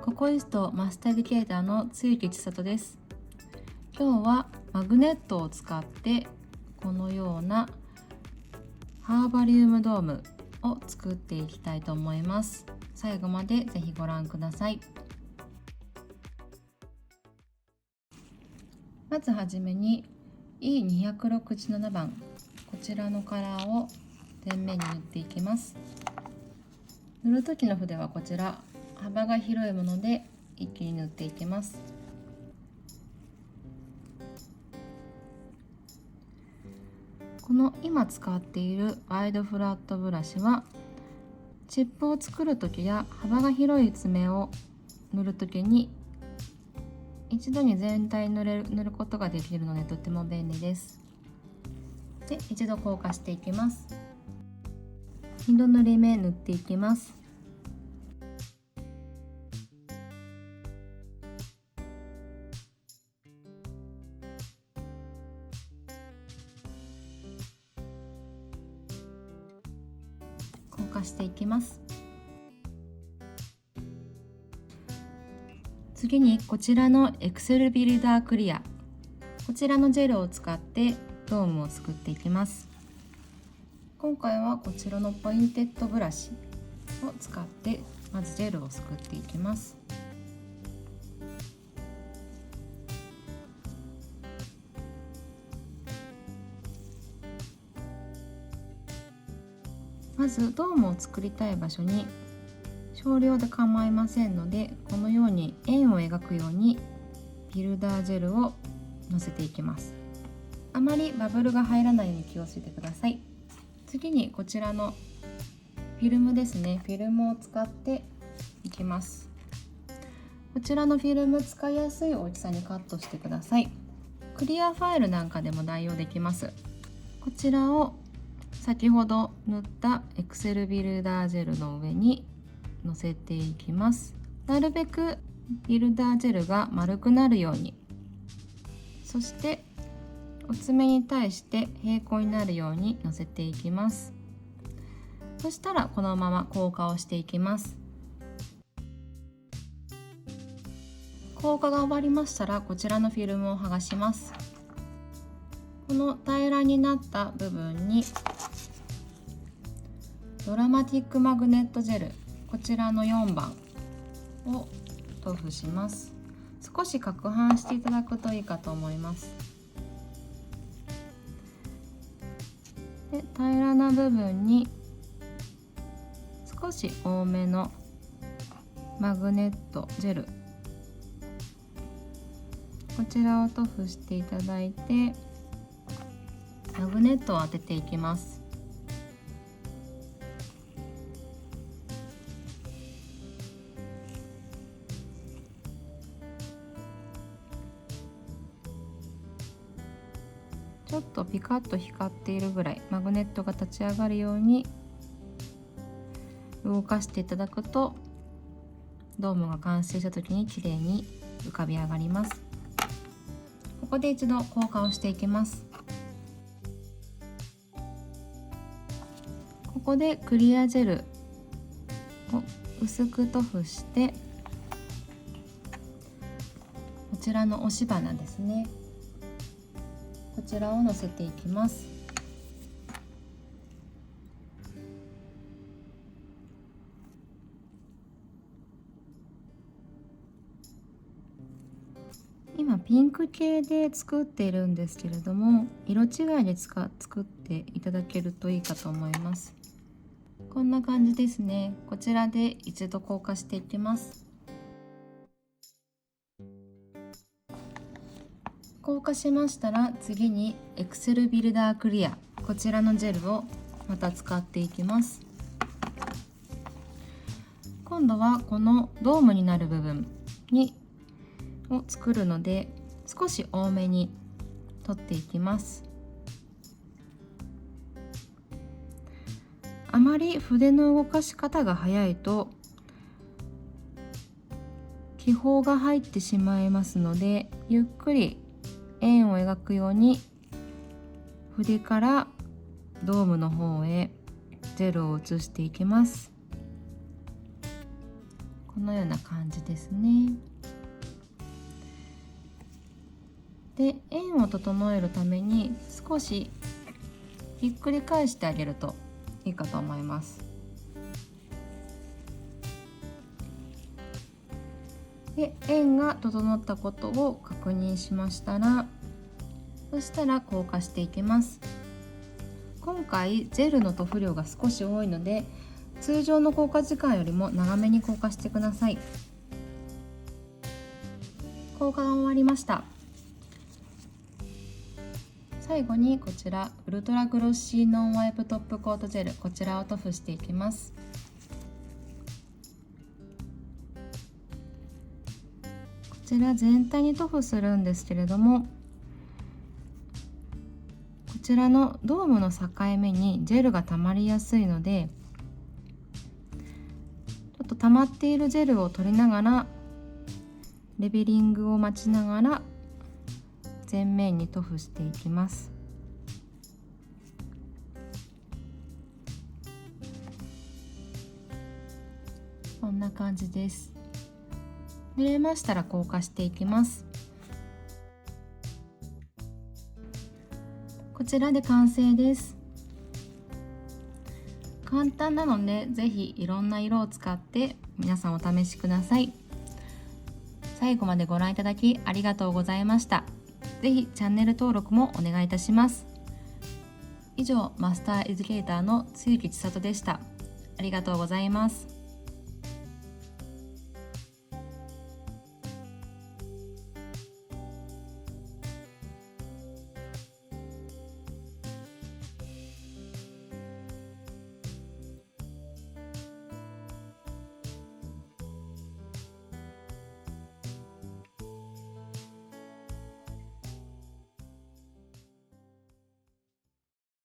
ココイストマスターエデュケーターの露木千里です。今日はマグネットを使ってこのようなハーバリウムドームを作っていきたいと思います。最後までぜひご覧ください。まずはじめに E267 番こちらのカラーを全面に塗っていきます。塗る時の筆はこちら幅が広いもので一気に塗っていきます。この今使っているワイドフラットブラシはチップを作る時や幅が広い爪を塗る時に一度に全体塗ることができるのでとても便利です。で、一度硬化していきます。2度塗り目塗っていきます。硬化していきます。次にこちらのエクセルビルダークリア、こちらのジェルを使ってドームを作っていきます。今回はこちらのポインテッドブラシを使ってまずジェルを作っていきます。まずドームを作りたい場所に少量で構いませんので、このように円を描くようにビルダージェルをのせていきます。あまりバブルが入らないように気をつけてください。次にこちらのフィルムですね、フィルムを使っていきます。こちらのフィルム使いやすい大きさにカットしてください。クリアファイルなんかでも代用できます。こちらを先ほど塗ったエクセルビルダージェルの上にのせていきます。なるべくビルダージェルが丸くなるように、そしてお爪に対して平行になるようにのせていきます。そしたらこのまま硬化をしていきます。硬化が終わりましたらこちらのフィルムを剥がします。この平らになった部分にドラマティックマグネットジェル、こちらの4番を塗布します。少し攪拌していただくといいかと思います。で、平らな部分に少し多めのマグネットジェル、こちらを塗布していただいてマグネットを当てていきます。ちょっとピカッと光っているぐらいマグネットが立ち上がるように動かしていただくとドームが完成した時にきれいに浮かび上がります。ここで一度硬化をしていきます。ここでクリアジェルを薄く塗布してこちらの押し花ですね、こちらをのせていきます。今ピンク系で作っているんですけれども、色違いで作っていただけるといいかと思います。こんな感じですね。こちらで一度硬化していきます。硬化しましたら次にエクセルビルダークリア、こちらのジェルをまた使っていきます。今度はこのドームになる部分を作るので少し多めに取っていきます。あまり筆の動かし方が早いと気泡が入ってしまいますので、ゆっくり円を描くように筆からドームの方へジェルを移していきます。このような感じですね。で、円を整えるために少しひっくり返してあげるといいかと思います。で、円が整ったことを確認しましたら、そしたら硬化していきます。今回ジェルの塗布量が少し多いので、通常の硬化時間よりも長めに硬化してください。硬化が終わりました。最後にこちらウルトラグロッシーノンワイプトップコートジェル、こちらを塗布していきます。こちら全体に塗布するんですけれども、こちらのドームの境目にジェルが溜まりやすいので、ちょっと溜まっているジェルを取りながらレベリングを待ちながら全面に塗布していきます。こんな感じです。塗れましたら硬化していきます。こちらで完成です。簡単なのでぜひいろんな色を使って皆さんお試しください。最後までご覧いただきありがとうございました。ぜひチャンネル登録もお願いいたします。以上、マスターエデュケーターの露木千里でした。ありがとうございます。